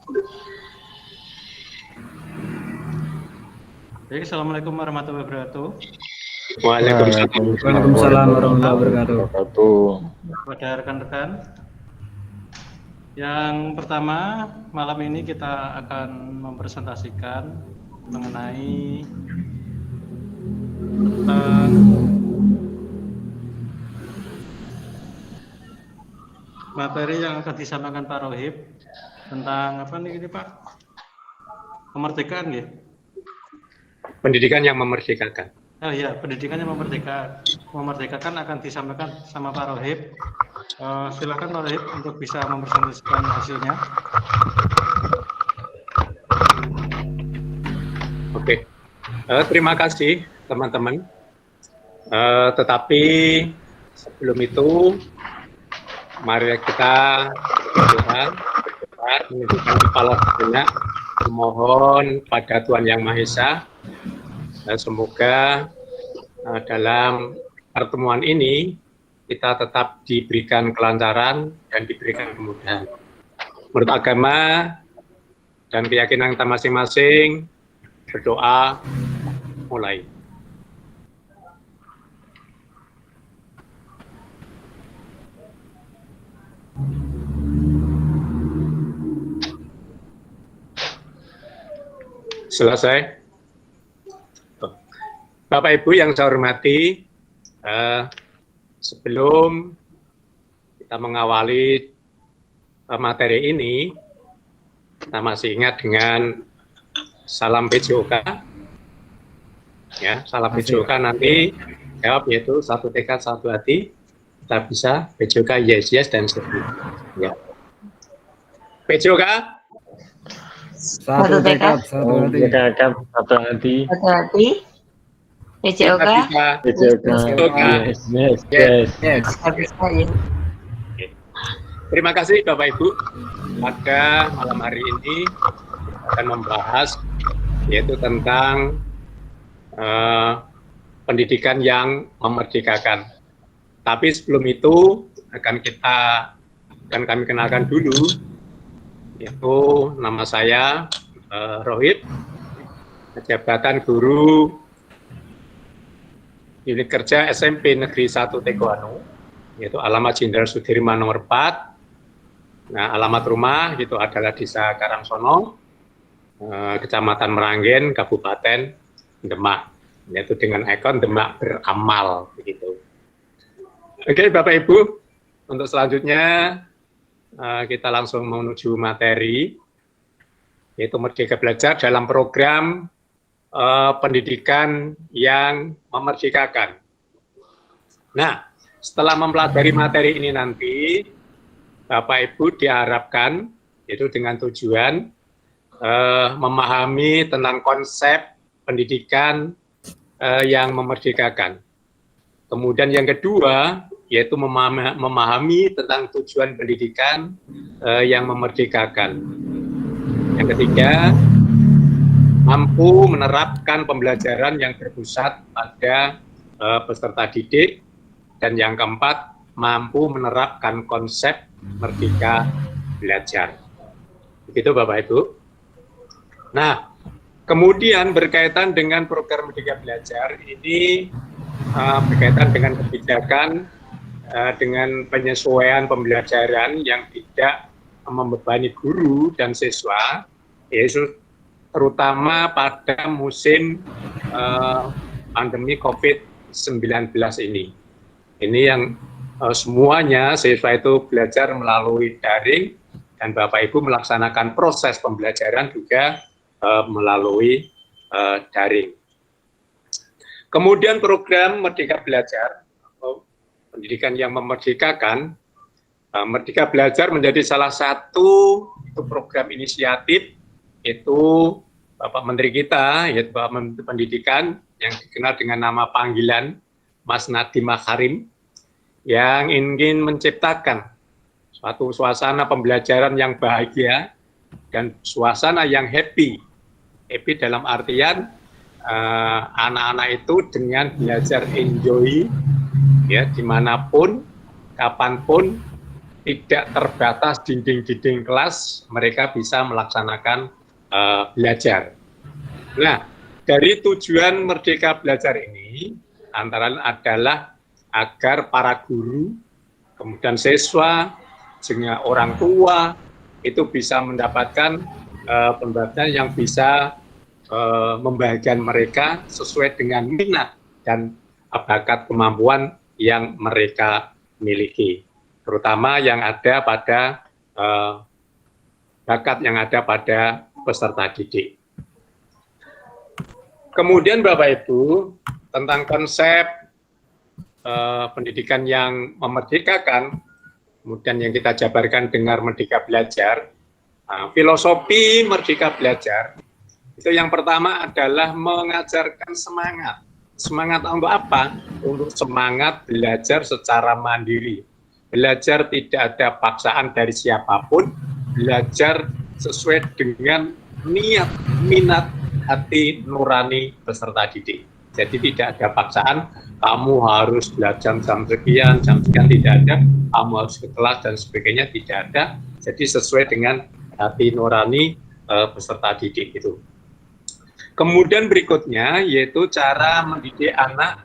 Baik, Assalamualaikum warahmatullahi wabarakatuh. Waalaikumsalam warahmatullahi wabarakatuh. Kepada rekan-rekan, yang pertama malam ini kita akan mempresentasikan mengenai tentang materi yang akan disampaikan Pak Rohib tentang apa nih ini Pak? Kemerdekaan ya? Pendidikan yang memerdekakan. Oh iya, pendidikan yang memerdekakan akan disampaikan sama Pak Rohib. Silakan Pak Rohib untuk bisa mempresentasikan hasilnya. Oke, terima kasih teman-teman. Tetapi sebelum itu, mari kita berdoa, menunjukkan kepala sejenak, memohon pada Tuhan Yang Maha Esa. Semoga dalam pertemuan ini kita tetap diberikan kelancaran dan diberikan kemudahan. Menurut agama dan keyakinan kita masing-masing, berdoa mulai. Selesai. Bapak Ibu yang saya hormati, sebelum kita mengawali materi ini, kita masih ingat dengan salam PJOK. Ya, salam PJOK nanti jawab yaitu satu tekad satu hati. Kita bisa PJOK yes yes dan seterusnya. Ya. PJOK. Satu tekad, satu hati. Satu hati. PJOK. PJOK. Yes. Terima kasih Bapak Ibu. Pada malam hari ini akan membahas yaitu tentang pendidikan yang memerdekakan. Tapi sebelum itu akan kami kenalkan dulu, yaitu nama saya Rohib, jabatan guru unit kerja SMP Negeri 1 Teguano, yaitu alamat Jenderal Sudirman nomor 4. Nah, alamat rumah itu adalah Desa Karangsono, Kecamatan Meranggen, Kabupaten Demak, yaitu dengan ikon Demak beramal, begitu. Oke, Bapak Ibu, untuk selanjutnya kita langsung menuju materi, yaitu Merdeka Belajar dalam program pendidikan yang memerdekakan. Nah, setelah mempelajari materi ini nanti, Bapak Ibu diharapkan, yaitu dengan tujuan memahami tentang konsep pendidikan yang memerdekakan. Kemudian yang kedua, yaitu memahami tentang tujuan pendidikan yang memerdekakan. Yang ketiga, mampu menerapkan pembelajaran yang berpusat pada peserta didik. Dan yang keempat, mampu menerapkan konsep merdeka belajar. Begitu Bapak Ibu. Nah, kemudian berkaitan dengan program Merdeka Belajar ini berkaitan dengan kebijakan dengan penyesuaian pembelajaran yang tidak membebani guru dan siswa, yaitu terutama pada musim pandemi COVID-19 ini. Ini yang semuanya siswa itu belajar melalui daring dan Bapak Ibu melaksanakan proses pembelajaran juga melalui daring. Kemudian program Merdeka Belajar, pendidikan yang memerdekakan, Merdeka Belajar menjadi salah satu program inisiatif itu Bapak Menteri kita, yaitu Bapak Menteri Pendidikan yang dikenal dengan nama panggilan Mas Nadiem Makarim, yang ingin menciptakan suatu suasana pembelajaran yang bahagia dan suasana yang happy. Happy dalam artian anak-anak itu dengan belajar enjoy, ya dimanapun, kapanpun, tidak terbatas dinding-dinding kelas, mereka bisa melaksanakan belajar. Nah, dari tujuan Merdeka Belajar ini, antara lain adalah agar para guru, kemudian siswa, juga orang tua, itu bisa mendapatkan pembelajaran yang bisa membahagiakan mereka sesuai dengan minat dan bakat kemampuan yang mereka miliki, terutama yang ada pada bakat yang ada pada peserta didik. Kemudian Bapak Ibu, tentang konsep pendidikan yang memerdekakan, kemudian yang kita jabarkan dengan Merdeka Belajar, filosofi Merdeka Belajar, itu yang pertama adalah mengajarkan semangat. Semangat untuk apa? Untuk semangat belajar secara mandiri. Belajar tidak ada paksaan dari siapapun, belajar sesuai dengan niat, minat, hati nurani peserta didik. Jadi tidak ada paksaan, kamu harus belajar jam sekian tidak ada, kamu harus ke kelas dan sebagainya, tidak ada. Jadi sesuai dengan hati nurani peserta didik itu. Kemudian berikutnya yaitu cara mendidik anak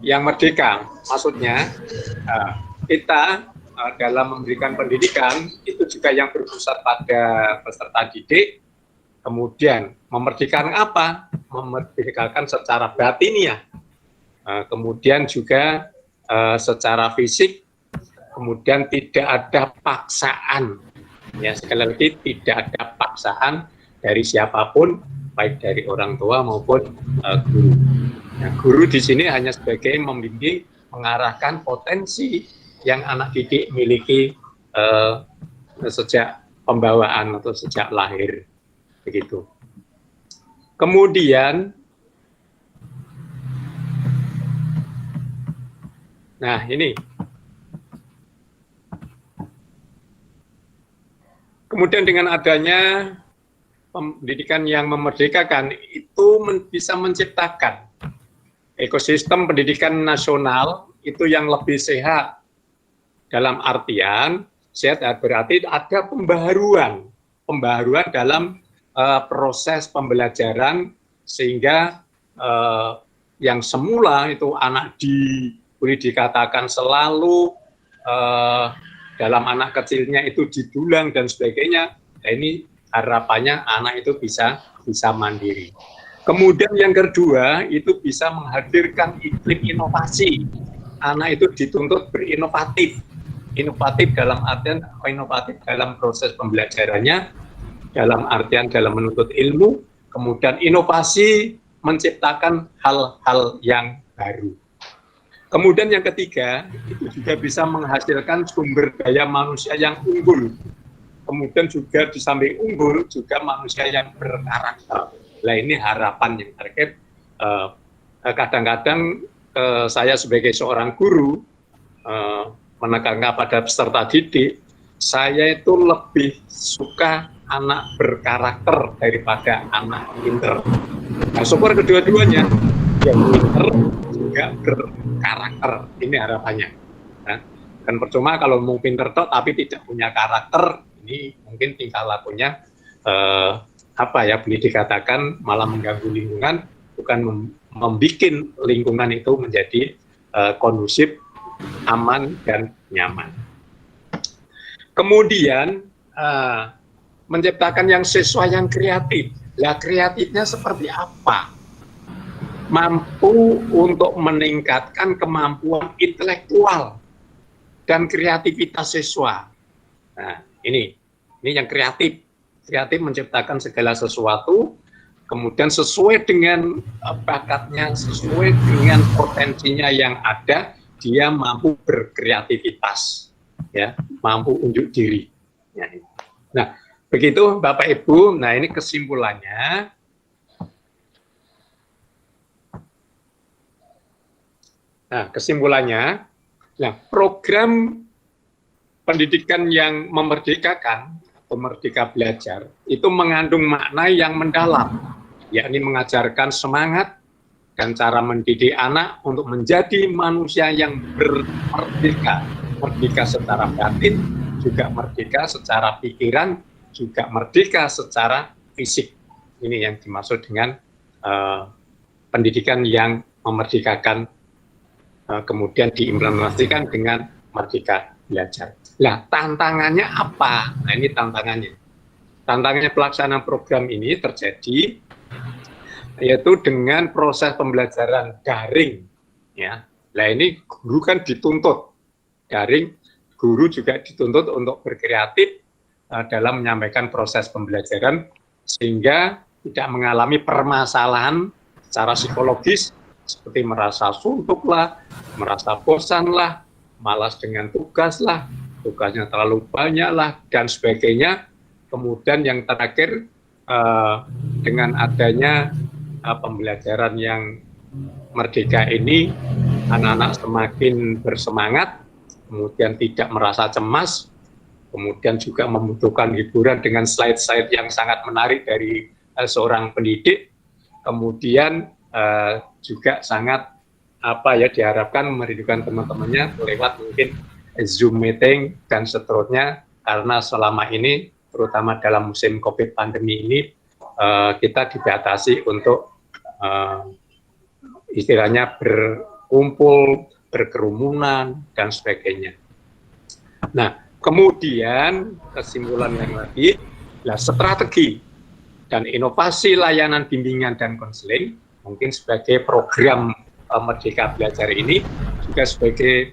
yang merdeka. Maksudnya kita dalam memberikan pendidikan itu juga yang berpusat pada peserta didik. Kemudian memerdekakan apa? Memerdekakan secara batiniah. Kemudian juga secara fisik. Kemudian tidak ada paksaan. Ya, sekali lagi tidak ada paksaan dari siapapun, baik dari orang tua maupun guru. Nah, guru di sini hanya sebagai membimbing, mengarahkan potensi yang anak didik miliki sejak pembawaan atau sejak lahir. Begitu. Kemudian, nah ini, kemudian dengan adanya pendidikan yang memerdekakan itu bisa menciptakan ekosistem pendidikan nasional itu yang lebih sehat. Dalam artian sehat berarti ada pembaharuan dalam proses pembelajaran, sehingga yang semula itu anak boleh dikatakan selalu dalam anak kecilnya itu didulang dan sebagainya. Nah, ini harapannya anak itu bisa mandiri. Kemudian yang kedua itu bisa menghadirkan iklim inovasi. Anak itu dituntut berinovatif. Inovatif dalam artian inovatif dalam proses pembelajarannya, dalam artian dalam menuntut ilmu, kemudian inovasi menciptakan hal-hal yang baru. Kemudian yang ketiga, itu juga bisa menghasilkan sumber daya manusia yang unggul. Kemudian juga di samping unggul, juga manusia yang berkarakter. Nah, ini harapan yang terkait. Kadang-kadang saya sebagai seorang guru, menekankan pada peserta didik, saya itu lebih suka anak berkarakter daripada anak pinter. Nah, syukur kedua-duanya, yang pinter juga berkarakter. Ini harapannya. Nah, kan percuma kalau mau pinter toh tapi tidak punya karakter, ini mungkin tingkah lakunya boleh dikatakan malah mengganggu lingkungan, bukan membuat lingkungan itu menjadi kondusif, aman dan nyaman. Kemudian menciptakan yang siswa yang kreatif. Lah, kreatifnya seperti apa? Mampu untuk meningkatkan kemampuan intelektual dan kreativitas siswa. Nah, ini yang kreatif. Kreatif menciptakan segala sesuatu, kemudian sesuai dengan bakatnya, sesuai dengan potensinya yang ada, dia mampu berkreativitas, ya, mampu unjuk diri. Nah, begitu Bapak Ibu. Nah, ini kesimpulannya. Nah, program pendidikan yang memerdekakan atau Merdeka Belajar itu mengandung makna yang mendalam, yakni mengajarkan semangat dan cara mendidik anak untuk menjadi manusia yang merdeka merdeka secara batin, juga merdeka secara pikiran, juga merdeka secara fisik. Ini yang dimaksud dengan pendidikan yang memerdekakan, kemudian diimplementasikan dengan merdeka belajar. Nah, tantangannya apa? Nah, ini tantangannya. Tantangannya pelaksanaan program ini terjadi yaitu dengan proses pembelajaran daring, ya. Nah, ini guru kan dituntut daring, guru juga dituntut untuk berkreatif dalam menyampaikan proses pembelajaran sehingga tidak mengalami permasalahan secara psikologis seperti merasa suntuk lah, merasa bosan lah, malas dengan tugas lah, tugasnya terlalu banyak lah, dan sebagainya. Kemudian yang terakhir, dengan adanya pembelajaran yang merdeka ini, anak-anak semakin bersemangat, kemudian tidak merasa cemas, kemudian juga membutuhkan hiburan dengan slide-slide yang sangat menarik dari seorang pendidik, kemudian juga sangat diharapkan merindukan teman-temannya lewat mungkin Zoom meeting dan seterusnya, karena selama ini terutama dalam musim COVID pandemi ini kita dibatasi untuk istilahnya berkumpul, berkerumunan dan sebagainya. Nah, kemudian kesimpulan yang lagi, strategi dan inovasi layanan bimbingan dan konseling mungkin sebagai program Merdeka Belajar ini juga sebagai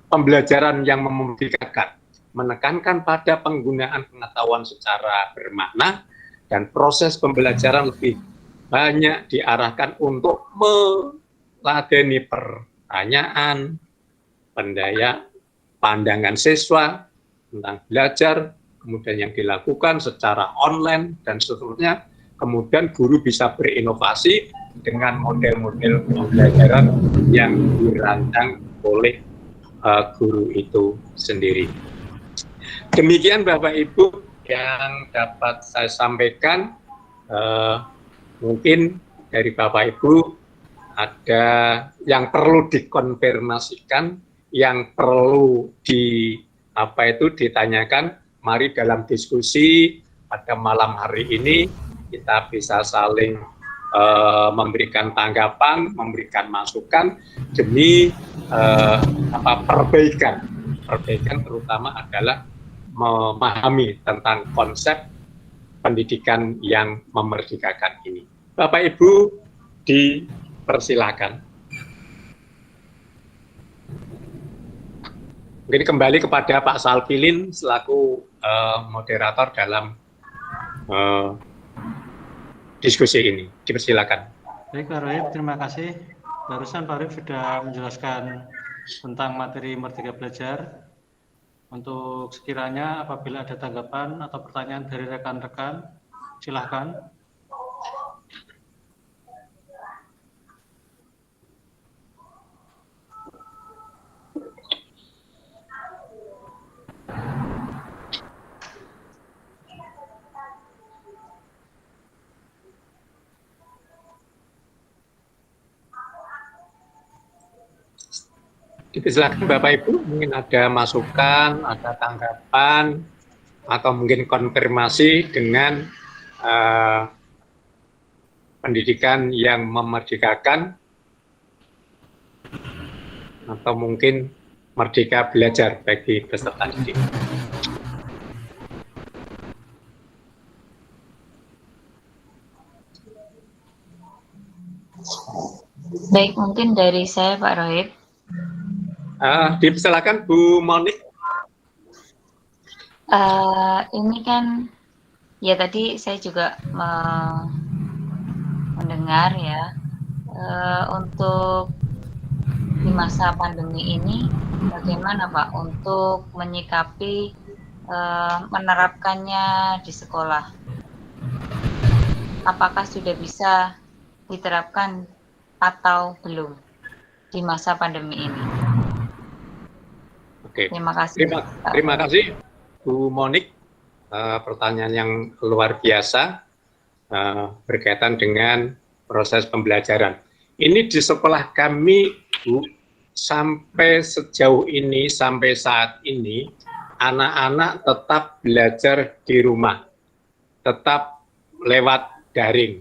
pembelajaran yang memerdekakan, menekankan pada penggunaan pengetahuan secara bermakna dan proses pembelajaran lebih banyak diarahkan untuk meladeni pertanyaan, pandangan siswa tentang belajar, kemudian yang dilakukan secara online dan seterusnya. Kemudian guru bisa berinovasi dengan model-model pembelajaran yang dirancang oleh guru itu sendiri. Demikian Bapak Ibu yang dapat saya sampaikan. Mungkin dari Bapak Ibu ada yang perlu dikonfirmasikan, yang perlu ditanyakan. Mari dalam diskusi pada malam hari ini kita bisa saling memberikan tanggapan, memberikan masukan demi perbaikan. Perbaikan terutama adalah memahami tentang konsep pendidikan yang memerdekakan ini. Bapak Ibu dipersilakan. Mungkin kembali kepada Pak Salkilin selaku moderator dalam diskusi ini. Dipersilakan. Baik Pak Rohib, terima kasih. Barusan Pak Rohib sudah menjelaskan tentang materi Merdeka Belajar. Untuk sekiranya apabila ada tanggapan atau pertanyaan dari rekan-rekan, silahkan. Silakan Bapak Ibu, mungkin ada masukan, ada tanggapan, atau mungkin konfirmasi dengan pendidikan yang memerdekakan, atau mungkin merdeka belajar bagi peserta didik. Baik, mungkin dari saya Pak Rohib. Dipersilakan Bu Monik. Ini kan ya tadi saya juga mendengar ya, untuk di masa pandemi ini bagaimana Pak untuk menyikapi menerapkannya di sekolah? Apakah sudah bisa diterapkan atau belum di masa pandemi ini? Oke. Terima kasih. Terima kasih Bu Monik. Pertanyaan yang luar biasa berkaitan dengan proses pembelajaran. Ini di sekolah kami, Bu, sampai sejauh ini, sampai saat ini, anak-anak tetap belajar di rumah, tetap lewat daring.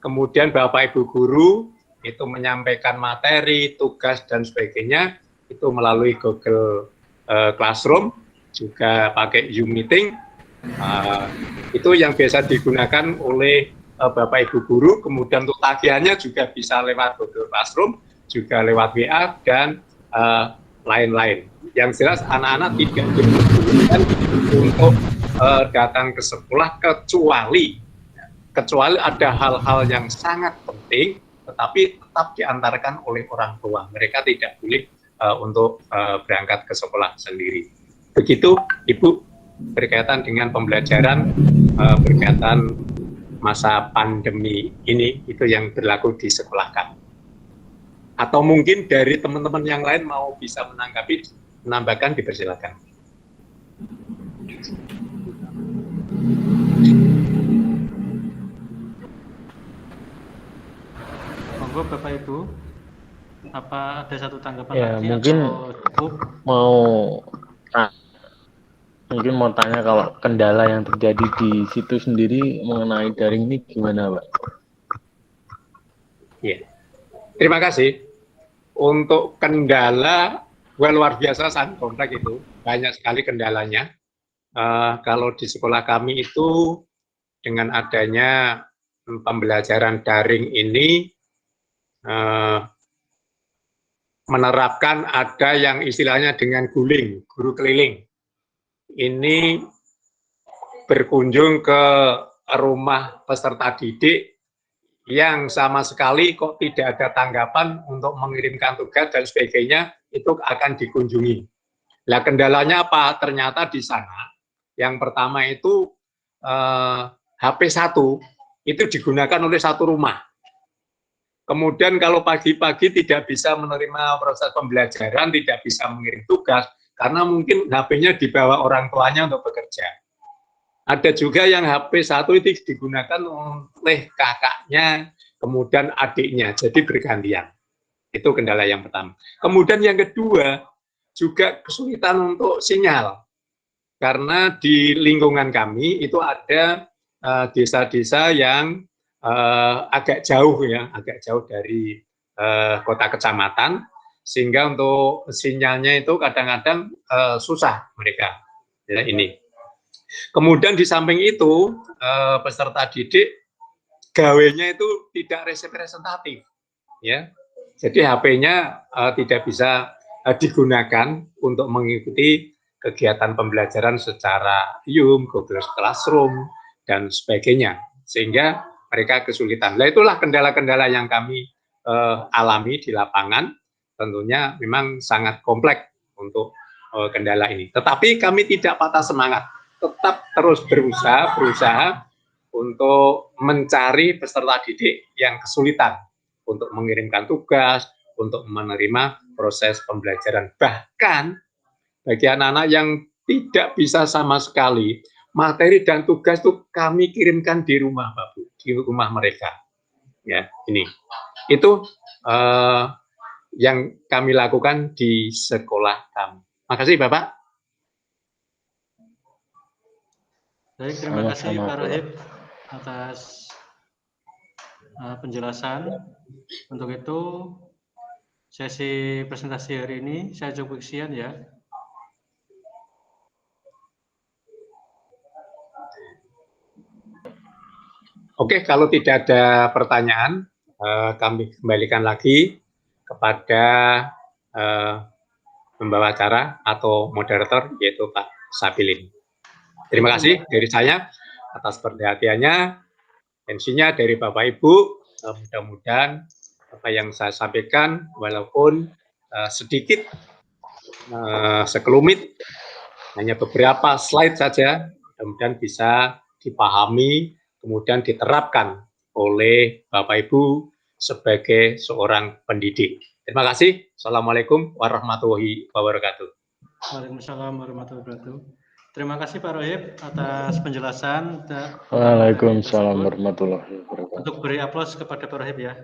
Kemudian Bapak Ibu Guru itu menyampaikan materi, tugas, dan sebagainya, itu melalui Google Classroom, juga pakai Zoom Meeting. Itu yang biasa digunakan oleh Bapak Ibu Guru, kemudian untuk tagihannya juga bisa lewat Google Classroom, juga lewat WA, dan lain-lain. Yang jelas anak-anak tidak diperbolehkan untuk datang ke sekolah kecuali ada hal-hal yang sangat penting, tetapi tetap diantarkan oleh orang tua. Mereka tidak boleh untuk berangkat ke sekolah sendiri. Begitu, Ibu, berkaitan dengan pembelajaran berkaitan masa pandemi ini, itu yang berlaku di sekolah kami. Atau mungkin dari teman-teman yang lain mau bisa menanggapi, menambahkan, dipersilakan. Monggo Bapak Ibu, apa ada satu tanggapan Ya, lagi mungkin atau cukup? Mungkin mau tanya kalau kendala yang terjadi di situ sendiri mengenai daring ini gimana, Pak? Ya, terima kasih. Untuk kendala, luar biasa sangat kompleks itu, banyak sekali kendalanya. Kalau di sekolah kami itu dengan adanya pembelajaran daring ini menerapkan ada yang istilahnya dengan guling, guru keliling. Ini berkunjung ke rumah peserta didik yang sama sekali kok tidak ada tanggapan untuk mengirimkan tugas dan sebagainya, itu akan dikunjungi. Nah, kendalanya apa? Ternyata di sana, yang pertama itu HP 1 itu digunakan oleh satu rumah. Kemudian kalau pagi-pagi tidak bisa menerima proses pembelajaran, tidak bisa mengirim tugas, karena mungkin HP-nya dibawa orang tuanya untuk bekerja. Ada juga yang HP 1 itu digunakan oleh kakaknya, kemudian adiknya, jadi bergantian. Itu kendala yang pertama. Kemudian yang kedua, juga kesulitan untuk sinyal. Karena di lingkungan kami itu ada desa-desa yang agak jauh ya, agak jauh dari kota kecamatan, sehingga untuk sinyalnya itu kadang-kadang susah mereka. Ya, ini. Kemudian di samping itu peserta didik gawenya itu tidak representatif, ya. Jadi HP-nya tidak bisa digunakan untuk mengikuti kegiatan pembelajaran secara Zoom, Google Classroom, dan sebagainya, sehingga mereka kesulitan. Nah, itulah kendala-kendala yang kami alami di lapangan. Tentunya memang sangat kompleks untuk kendala ini. Tetapi kami tidak patah semangat. Tetap terus berusaha untuk mencari peserta didik yang kesulitan untuk mengirimkan tugas, untuk menerima proses pembelajaran. Bahkan bagi anak-anak yang tidak bisa sama sekali, materi dan tugas itu kami kirimkan di rumah, Pak Bu, di rumah mereka. Ya, ini. Itu yang kami lakukan di sekolah kami. Makasih, Bapak. Baik, terima kasih Pak Rohib atas penjelasan. Untuk itu, sesi presentasi hari ini saya cukup sekian ya. Oke, kalau tidak ada pertanyaan, kami kembalikan lagi kepada pembawa acara atau moderator, yaitu Pak Sabilin. Terima kasih dari saya atas perhatiannya, tensinya dari Bapak Ibu. Mudah-mudahan apa yang saya sampaikan, walaupun sedikit, sekelumit, hanya beberapa slide saja, mudah-mudahan bisa dipahami, kemudian diterapkan oleh Bapak Ibu sebagai seorang pendidik. Terima kasih. Assalamualaikum warahmatullahi wabarakatuh. Waalaikumsalam warahmatullahi wabarakatuh. Terima kasih Pak Rohib atas penjelasan. Waalaikumsalam warahmatullahi wabarakatuh. Untuk beri aplaus kepada Pak Rohib ya.